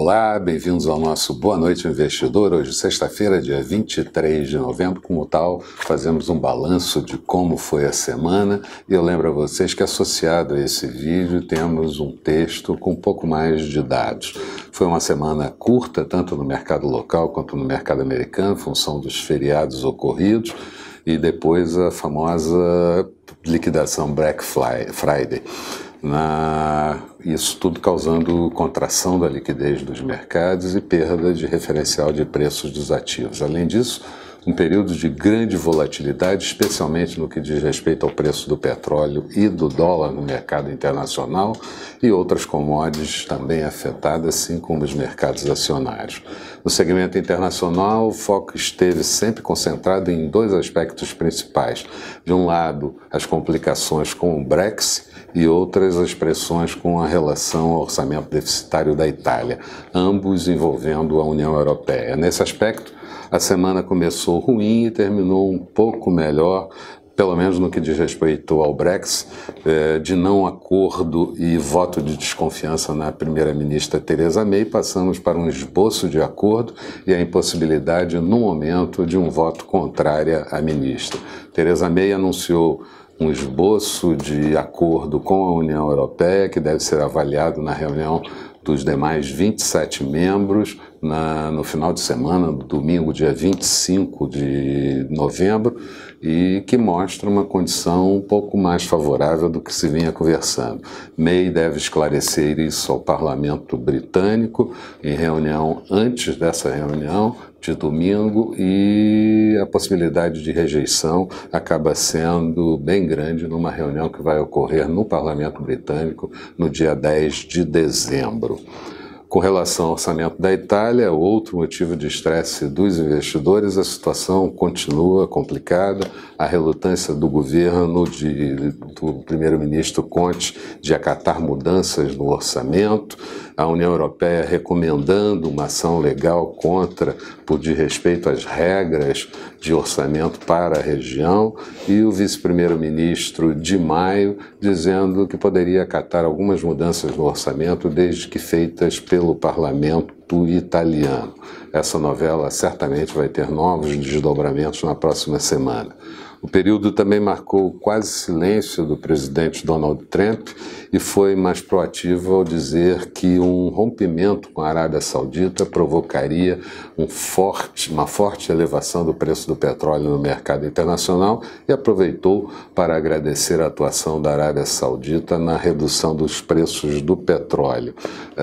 Olá, bem-vindos ao nosso Boa Noite Investidor. Hoje, sexta-feira, dia 23 de novembro, como tal, fazemos um balanço de como foi a semana e eu lembro a vocês que associado a esse vídeo temos um texto com um pouco mais de dados. Foi uma semana curta, tanto no mercado local quanto no mercado americano, em função dos feriados ocorridos e depois a famosa liquidação Black Friday. Isso tudo causando contração da liquidez dos mercados e perda de referencial de preços dos ativos. Além disso, um período de grande volatilidade, especialmente no que diz respeito ao preço do petróleo e do dólar no mercado internacional e outras commodities também afetadas, assim como os mercados acionários. No segmento internacional, o foco esteve sempre concentrado em dois aspectos principais. De um lado, as complicações com o Brexit e outras as pressões com a relação ao orçamento deficitário da Itália, ambos envolvendo a União Europeia. Nesse aspecto, a semana começou ruim e terminou um pouco melhor, pelo menos no que diz respeito ao Brexit, de não acordo e voto de desconfiança na primeira-ministra Theresa May, passamos para um esboço de acordo e a impossibilidade, no momento, de um voto contrário à ministra. Theresa May anunciou um esboço de acordo com a União Europeia, que deve ser avaliado na reunião dos demais 27 membros no final de semana, no domingo, dia 25 de novembro, e que mostra uma condição um pouco mais favorável do que se vinha conversando. May deve esclarecer isso ao parlamento britânico em reunião antes dessa reunião de domingo, e a possibilidade de rejeição acaba sendo bem grande numa reunião que vai ocorrer no parlamento britânico no dia 10 de dezembro. Com relação ao orçamento da Itália, outro motivo de estresse dos investidores, a situação continua complicada, a relutância do governo, do primeiro-ministro Conte, de acatar mudanças no orçamento, a União Europeia recomendando uma ação legal contra, por desrespeito às regras de orçamento para a região, e o vice-primeiro-ministro Di Maio dizendo que poderia acatar algumas mudanças no orçamento desde que feitas pelo parlamento italiano. Essa novela certamente vai ter novos desdobramentos na próxima semana. O período também marcou o quase silêncio do presidente Donald Trump e foi mais proativo ao dizer que um rompimento com a Arábia Saudita provocaria uma forte elevação do preço do petróleo no mercado internacional e aproveitou para agradecer a atuação da Arábia Saudita na redução dos preços do petróleo.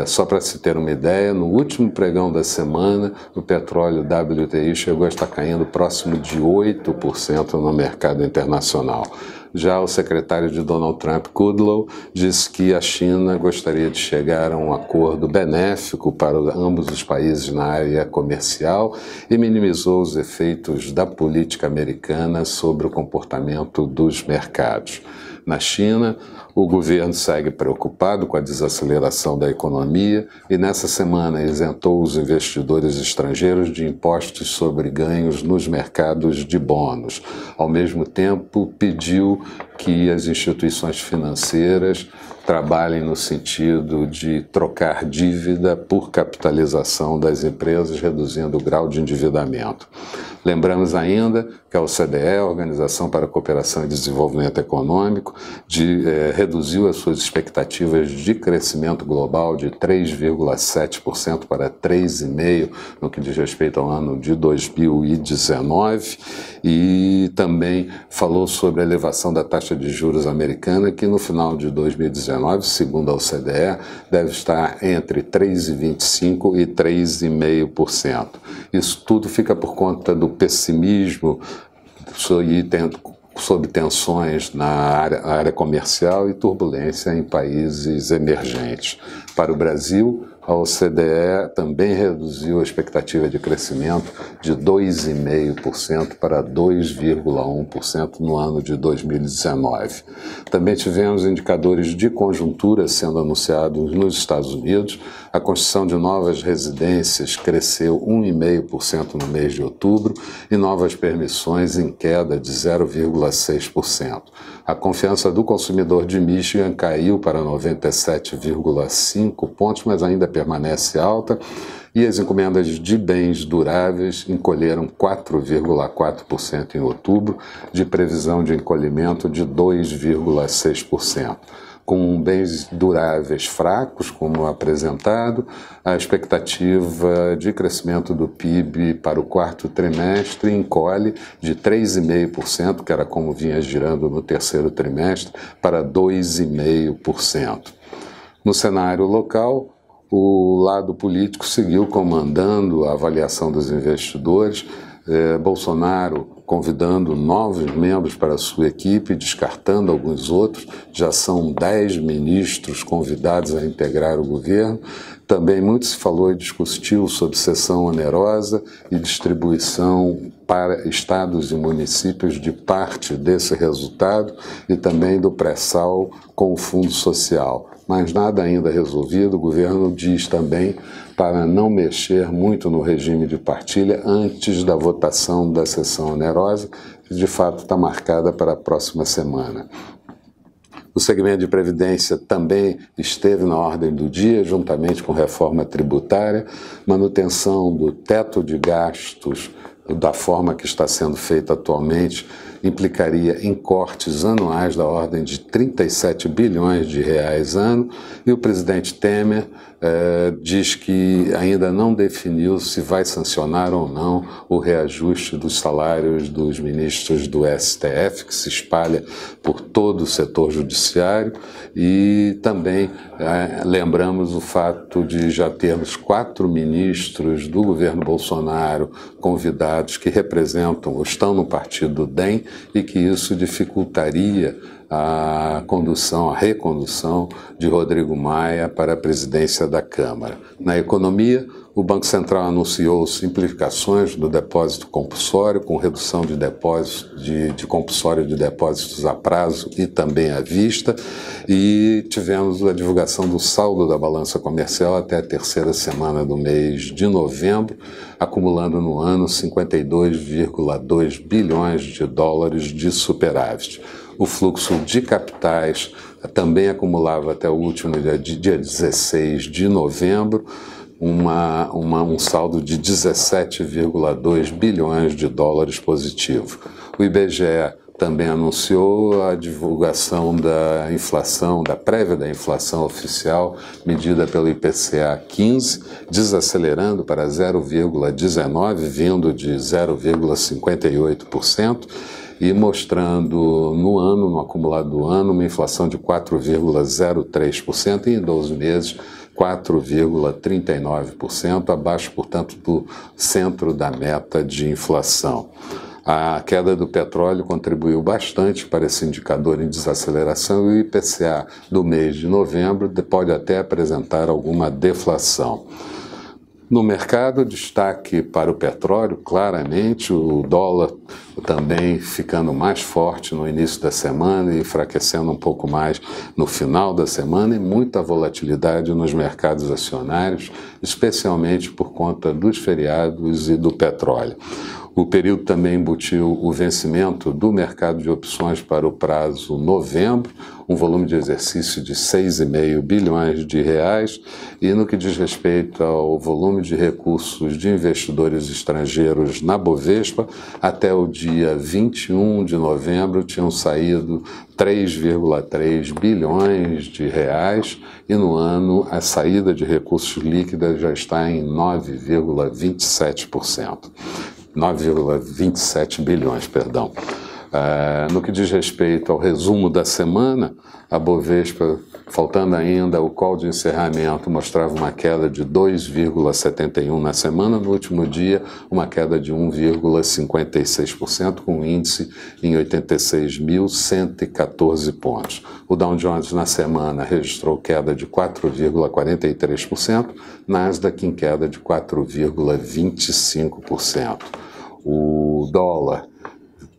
Só para se ter uma ideia, no último pregão da semana, o petróleo WTI chegou a estar caindo próximo de 8% no mercado internacional. Já o secretário de Donald Trump, Kudlow, disse que a China gostaria de chegar a um acordo benéfico para ambos os países na área comercial e minimizou os efeitos da política americana sobre o comportamento dos mercados. Na China, o governo segue preocupado com a desaceleração da economia e nessa semana isentou os investidores estrangeiros de impostos sobre ganhos nos mercados de bônus. Ao mesmo tempo, pediu que as instituições financeiras trabalhem no sentido de trocar dívida por capitalização das empresas, reduzindo o grau de endividamento. Lembramos ainda que a OCDE, a Organização para a Cooperação e Desenvolvimento Econômico, reduziu as suas expectativas de crescimento global de 3,7% para 3,5% no que diz respeito ao ano de 2019 e também falou sobre a elevação da taxa de juros americana, que no final de 2019, segundo a OCDE, deve estar entre 3,25% e 3,5%. Isso tudo fica por conta do pessimismo sob tensões na área comercial e turbulência em países emergentes. Para o Brasil, a OCDE também reduziu a expectativa de crescimento de 2,5% para 2,1% no ano de 2019. Também tivemos indicadores de conjuntura sendo anunciados nos Estados Unidos. A construção de novas residências cresceu 1,5% no mês de outubro e novas permissões em queda de 0,6%. A confiança do consumidor de Michigan caiu para 97,5 pontos, mas ainda permanece alta e as encomendas de bens duráveis encolheram 4,4% em outubro, de previsão de encolhimento de 2,6%. Com bens duráveis fracos, como apresentado, a expectativa de crescimento do PIB para o quarto trimestre encolhe de 3,5%, que era como vinha girando no terceiro trimestre, para 2,5%. No cenário local, o lado político seguiu comandando a avaliação dos investidores, Bolsonaro convidando novos membros para a sua equipe, descartando alguns outros. Já são 10 ministros convidados a integrar o governo. Também muito se falou e discutiu sobre cessão onerosa e distribuição para estados e municípios de parte desse resultado e também do pré-sal com o Fundo Social. Mas nada ainda resolvido. O governo diz também para não mexer muito no regime de partilha antes da votação da cessão onerosa, que de fato está marcada para a próxima semana. O segmento de previdência também esteve na ordem do dia, juntamente com reforma tributária, manutenção do teto de gastos da forma que está sendo feita atualmente, implicaria em cortes anuais da ordem de 37 bilhões de reais ano, e o presidente Temer diz que ainda não definiu se vai sancionar ou não o reajuste dos salários dos ministros do STF, que se espalha por todo o setor judiciário, e também lembramos o fato de já termos 4 ministros do governo Bolsonaro convidados que representam, estão no partido DEM, e que isso dificultaria a recondução de Rodrigo Maia para a presidência da Câmara. Na economia, o Banco Central anunciou simplificações do depósito compulsório, com redução de depósitos de compulsório de depósitos a prazo e também à vista, e tivemos a divulgação do saldo da balança comercial até a terceira semana do mês de novembro, acumulando no ano 52,2 bilhões de dólares de superávit. O fluxo de capitais também acumulava até o último dia 16 de novembro, um saldo de 17,2 bilhões de dólares positivo. O IBGE também anunciou a divulgação da inflação, da prévia da inflação oficial, medida pelo IPCA 15, desacelerando para 0,19, vindo de 0,58%, e mostrando no acumulado do ano, uma inflação de 4,03% e em 12 meses 4,39%, abaixo, portanto, do centro da meta de inflação. A queda do petróleo contribuiu bastante para esse indicador em desaceleração e o IPCA do mês de novembro pode até apresentar alguma deflação. No mercado, destaque para o petróleo, claramente, o dólar também ficando mais forte no início da semana e enfraquecendo um pouco mais no final da semana, e muita volatilidade nos mercados acionários, especialmente por conta dos feriados e do petróleo. O período também embutiu o vencimento do mercado de opções para o prazo novembro, um volume de exercício de 6,5 bilhões de reais, e no que diz respeito ao volume de recursos de investidores estrangeiros na Bovespa, até o dia 21 de novembro tinham saído 3,3 bilhões de reais, e no ano a saída de recursos líquidos já está em 9,27%. 9,27 bilhões, perdão. No que diz respeito ao resumo da semana, a Bovespa, faltando ainda o call de encerramento, mostrava uma queda de 2,71 na semana. No último dia, uma queda de 1,56%, com o índice em 86.114 pontos. O Dow Jones na semana registrou queda de 4,43%, Nasdaq em queda de 4,25%. O dólar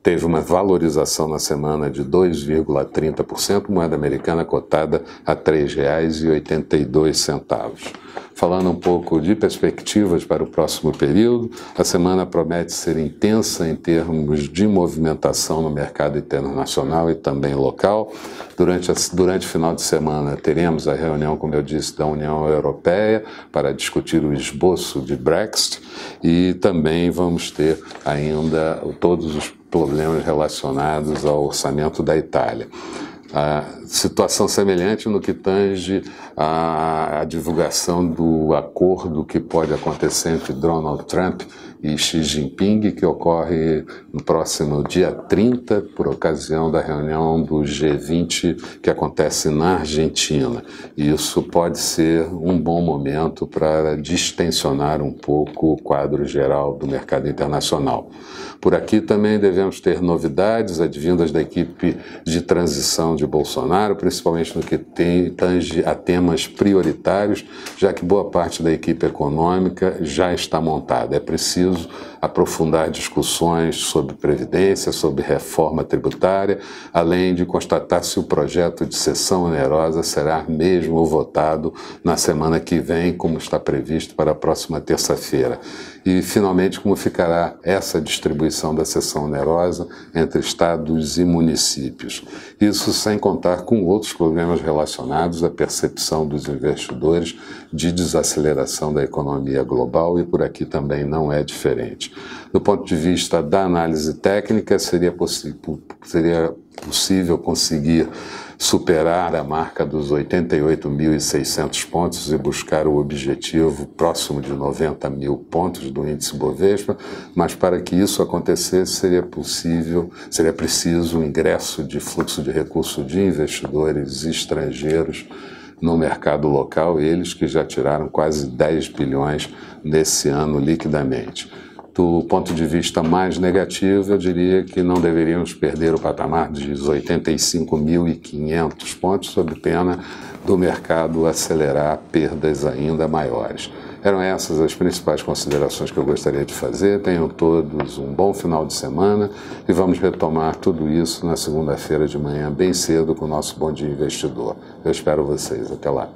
teve uma valorização na semana de 2,30%, moeda americana cotada a R$ 3,82. Falando um pouco de perspectivas para o próximo período, a semana promete ser intensa em termos de movimentação no mercado internacional e também local. Durante o final de semana teremos a reunião, como eu disse, da União Europeia para discutir o esboço de Brexit e também vamos ter ainda todos os problemas relacionados ao orçamento da Itália. A situação semelhante no que tange à divulgação do acordo que pode acontecer entre Donald Trump e Xi Jinping, que ocorre no próximo dia 30, por ocasião da reunião do G20 que acontece na Argentina. E isso pode ser um bom momento para distensionar um pouco o quadro geral do mercado internacional. Por aqui também devemos ter novidades advindas da equipe de transição de Bolsonaro, principalmente no que tange a temas prioritários, já que boa parte da equipe econômica já está montada. É preciso aprofundar discussões sobre previdência, sobre reforma tributária, além de constatar se o projeto de cessão onerosa será mesmo votado na semana que vem, como está previsto para a próxima terça-feira. E, finalmente, como ficará essa distribuição da cessão onerosa entre estados e municípios. Isso sem contar com outros problemas relacionados à percepção dos investidores de desaceleração da economia global, e por aqui também não é diferente. Do ponto de vista da análise técnica, seria possível conseguir superar a marca dos 88.600 pontos e buscar o objetivo próximo de 90.000 pontos do índice Bovespa, mas para que isso acontecesse seria preciso o ingresso de fluxo de recursos de investidores estrangeiros no mercado local, eles que já tiraram quase 10 bilhões nesse ano liquidamente. Do ponto de vista mais negativo, eu diria que não deveríamos perder o patamar de 85.500 pontos, sob pena do mercado acelerar perdas ainda maiores. Eram essas as principais considerações que eu gostaria de fazer. Tenham todos um bom final de semana e vamos retomar tudo isso na segunda-feira de manhã, bem cedo, com o nosso Bom Dia Investidor. Eu espero vocês. Até lá.